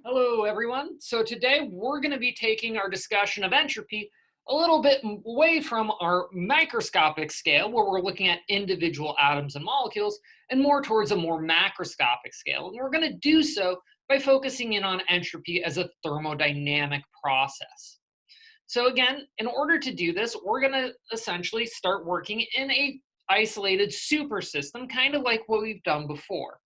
Hello, everyone. So today we're going to be taking our discussion of entropy a little bit away from our microscopic scale, where we're looking at individual atoms and molecules, and more towards a more macroscopic scale. And we're going to do so by focusing in on entropy as a thermodynamic process. So again, in order to do this, we're going to essentially start working in a isolated super system, kind of like what we've done before,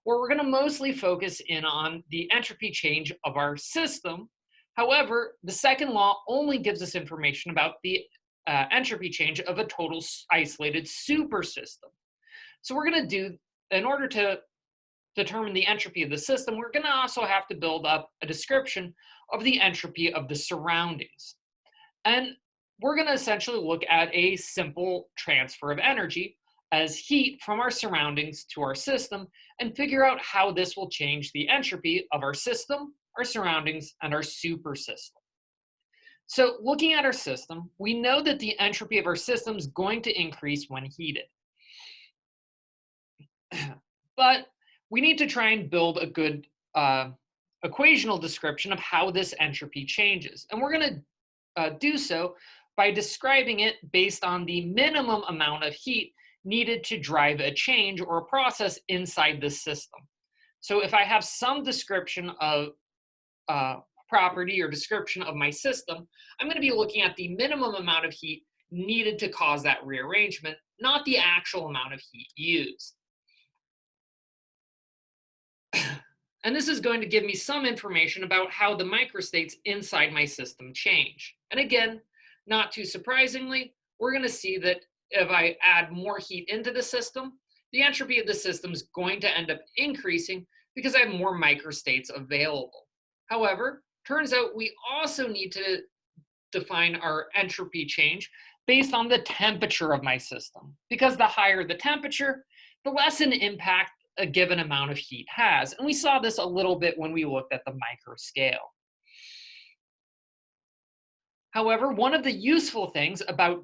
where we're going to mostly focus in on the entropy change of our system. However, the second law only gives us information about the entropy change of a total isolated super system. So we're going to do, in order to determine the entropy of the system, we're going to also have to build up a description of the entropy of the surroundings. And we're going to essentially look at a simple transfer of energy as heat from our surroundings to our system and figure out how this will change the entropy of our system, our surroundings, and our super system. So looking at our system, we know that the entropy of our system is going to increase when heated. But we need to try and build a good equational description of how this entropy changes. And we're going to do so by describing it based on the minimum amount of heat needed to drive a change or a process inside this system. So if I have some description of property or description of my system, I'm going to be looking at the minimum amount of heat needed to cause that rearrangement, not the actual amount of heat used. And this is going to give me some information about how the microstates inside my system change. And again, not too surprisingly, we're going to see that if I add more heat into the system, the entropy of the system is going to end up increasing because I have more microstates available. However, turns out we also need to define our entropy change based on the temperature of my system, because the higher the temperature, the less an impact a given amount of heat has. And we saw this a little bit when we looked at the micro scale. However, one of the useful things about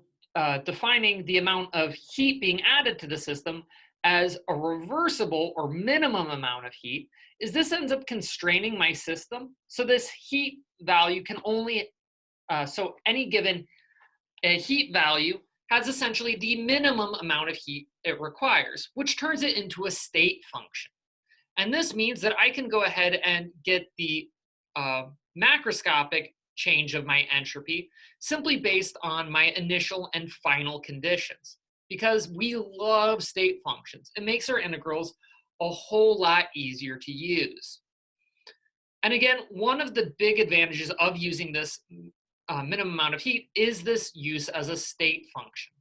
defining the amount of heat being added to the system as a reversible or minimum amount of heat is this ends up constraining my system. So this heat value can only, so any given heat value has essentially the minimum amount of heat it requires, which turns it into a state function. And this means that I can go ahead and get the macroscopic change of my entropy simply based on my initial and final conditions, because we love state functions. It makes our integrals a whole lot easier to use. And again, one of the big advantages of using this minimum amount of heat is this use as a state function.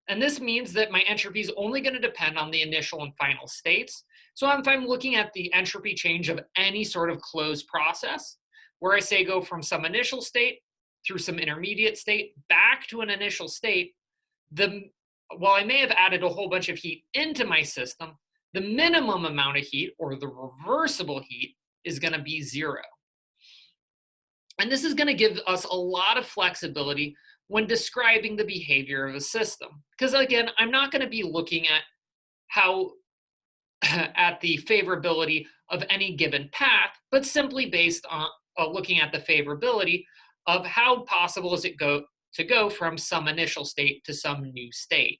And this means that my entropy is only going to depend on the initial and final states. So if I'm looking at the entropy change of any sort of closed process, where I say go from some initial state through some intermediate state back to an initial state, while I may have added a whole bunch of heat into my system, the minimum amount of heat, or the reversible heat, is going to be 0. And this is going to give us a lot of flexibility when describing the behavior of a system. Because again, I'm not going to be looking at how at the favorability of any given path, but simply based on looking at the favorability of how possible is it to go from some initial state to some new state.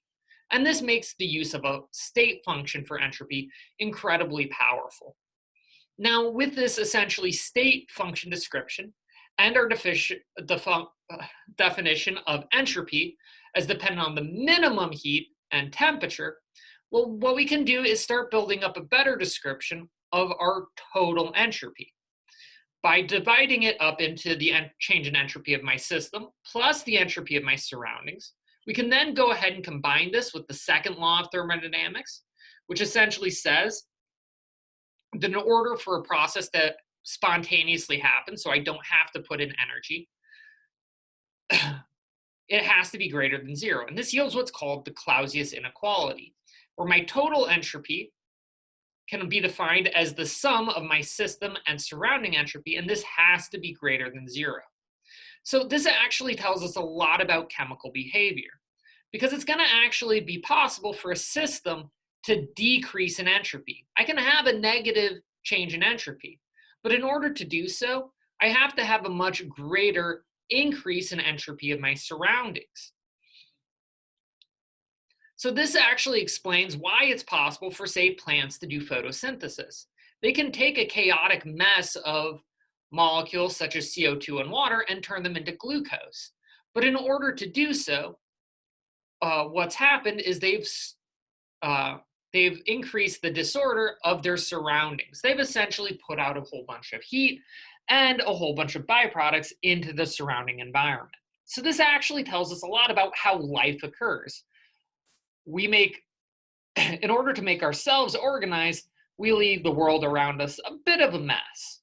And this makes the use of a state function for entropy incredibly powerful. Now, with this essentially state function description and our definition of entropy as dependent on the minimum heat and temperature, well, what we can do is start building up a better description of our total entropy. By dividing it up into the change in entropy of my system plus the entropy of my surroundings, we can then go ahead and combine this with the second law of thermodynamics, which essentially says that in order for a process to spontaneously happen, so I don't have to put in energy, it has to be greater than 0. And this yields what's called the Clausius inequality, where my total entropy can be defined as the sum of my system and surrounding entropy, and this has to be greater than 0. So this actually tells us a lot about chemical behavior, because it's going to actually be possible for a system to decrease in entropy. I can have a negative change in entropy, But in order to do so, I have to have a much greater increase in entropy of my surroundings. So this actually explains why it's possible for, say, plants to do photosynthesis. They can take a chaotic mess of molecules such as CO2 and water and turn them into glucose. But in order to do so, what's happened is they've increased the disorder of their surroundings. They've essentially put out a whole bunch of heat and a whole bunch of byproducts into the surrounding environment. So this actually tells us a lot about how life occurs. We make, in order to make ourselves organized, we leave the world around us a bit of a mess.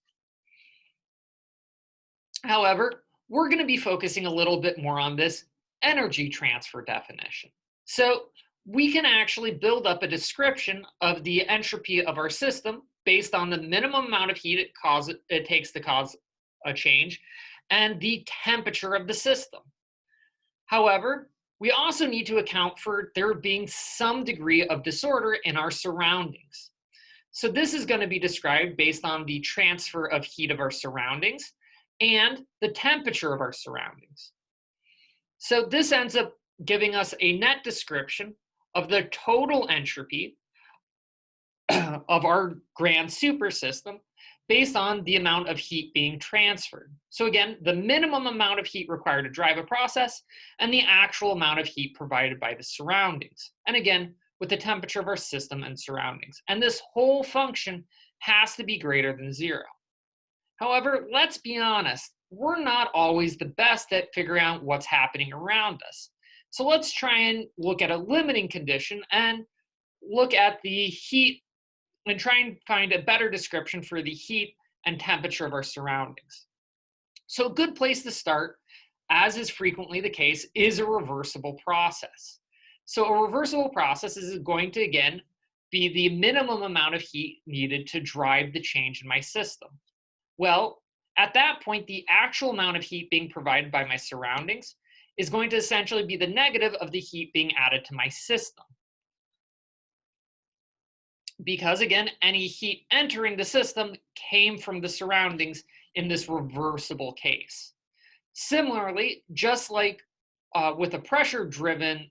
However, we're going to be focusing a little bit more on this energy transfer definition. So we can actually build up a description of the entropy of our system based on the minimum amount of heat it takes to cause a change and the temperature of the system. However, we also need to account for there being some degree of disorder in our surroundings. So this is going to be described based on the transfer of heat of our surroundings and the temperature of our surroundings. So this ends up giving us a net description of the total entropy of our grand super system based on the amount of heat being transferred. So again, the minimum amount of heat required to drive a process and the actual amount of heat provided by the surroundings. And again, with the temperature of our system and surroundings. And this whole function has to be greater than 0. However, let's be honest, we're not always the best at figuring out what's happening around us. So let's try and look at a limiting condition and look at the heat and try and find a better description for the heat and temperature of our surroundings. So a good place to start, as is frequently the case, is a reversible process. So a reversible process is going to, again, be the minimum amount of heat needed to drive the change in my system. Well, at that point, the actual amount of heat being provided by my surroundings is going to essentially be the negative of the heat being added to my system. Because again, any heat entering the system came from the surroundings in this reversible case. Similarly, just like with a pressure-driven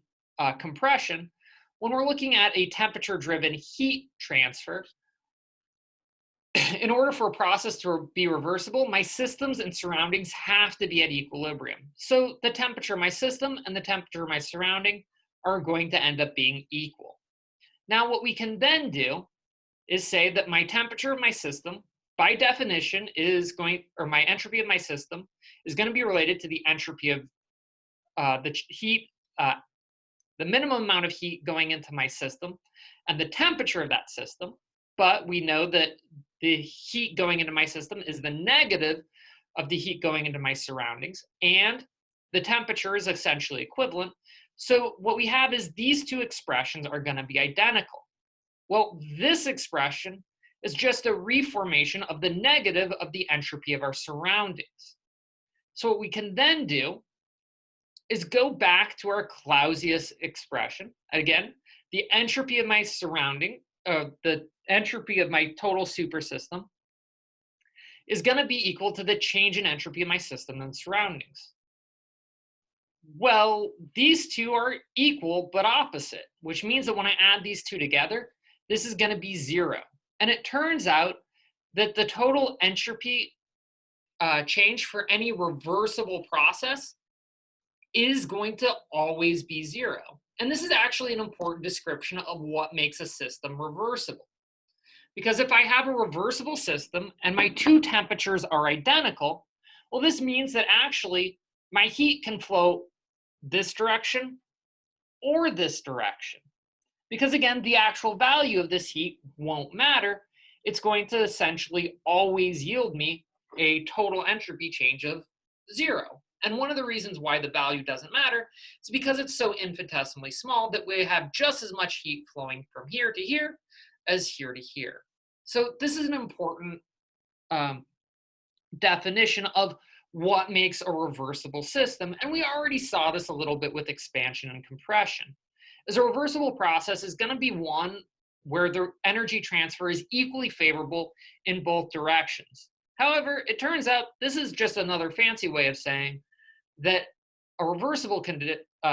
compression, when we're looking at a temperature-driven heat transfer, in order for a process to be reversible, my systems and surroundings have to be at equilibrium. So the temperature of my system and the temperature of my surrounding are going to end up being equal. Now, what we can then do is say that my temperature of my system, by definition, my entropy of my system is going to be related to the entropy of the heat, the minimum amount of heat going into my system, and the temperature of that system. But we know that the heat going into my system is the negative of the heat going into my surroundings, and the temperature is essentially equivalent. So what we have is these two expressions are going to be identical. Well, this expression is just a reformation of the negative of the entropy of our surroundings. So what we can then do is go back to our Clausius expression. Again, the entropy of my surrounding, the entropy of my total supersystem is going to be equal to the change in entropy of my system and surroundings. Well, these two are equal but opposite, which means that when I add these two together, this is going to be 0. And it turns out that the total entropy change for any reversible process is going to always be 0. And this is actually an important description of what makes a system reversible. Because if I have a reversible system and my two temperatures are identical, well, this means that actually my heat can flow this direction or this direction. Because again, the actual value of this heat won't matter. It's going to essentially always yield me a total entropy change of 0. And one of the reasons why the value doesn't matter is because it's so infinitesimally small that we have just as much heat flowing from here to here as here to here. So this is an important definition of what makes a reversible system. And we already saw this a little bit with expansion and compression. As a reversible process is going to be one where the energy transfer is equally favorable in both directions. However, it turns out this is just another fancy way of saying that a reversible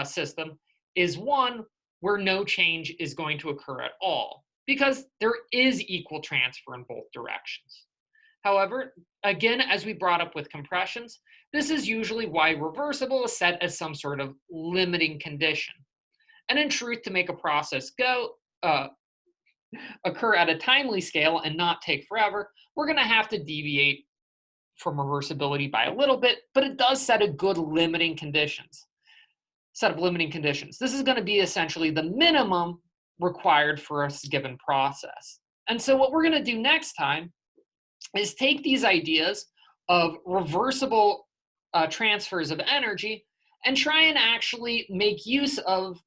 system is one where no change is going to occur at all, because there is equal transfer in both directions. However, again, as we brought up with compressions, this is usually why reversible is set as some sort of limiting condition. And in truth, to make a process occur at a timely scale and not take forever, we're going to have to deviate from reversibility by a little bit, but it does set a good set of limiting conditions. This is going to be essentially the minimum required for a given process. And so what we're going to do next time is take these ideas of reversible transfers of energy and try and actually make use of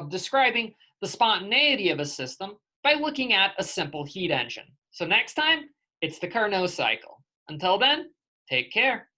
describing the spontaneity of a system by looking at a simple heat engine. So next time, it's the Carnot cycle. Until then, take care.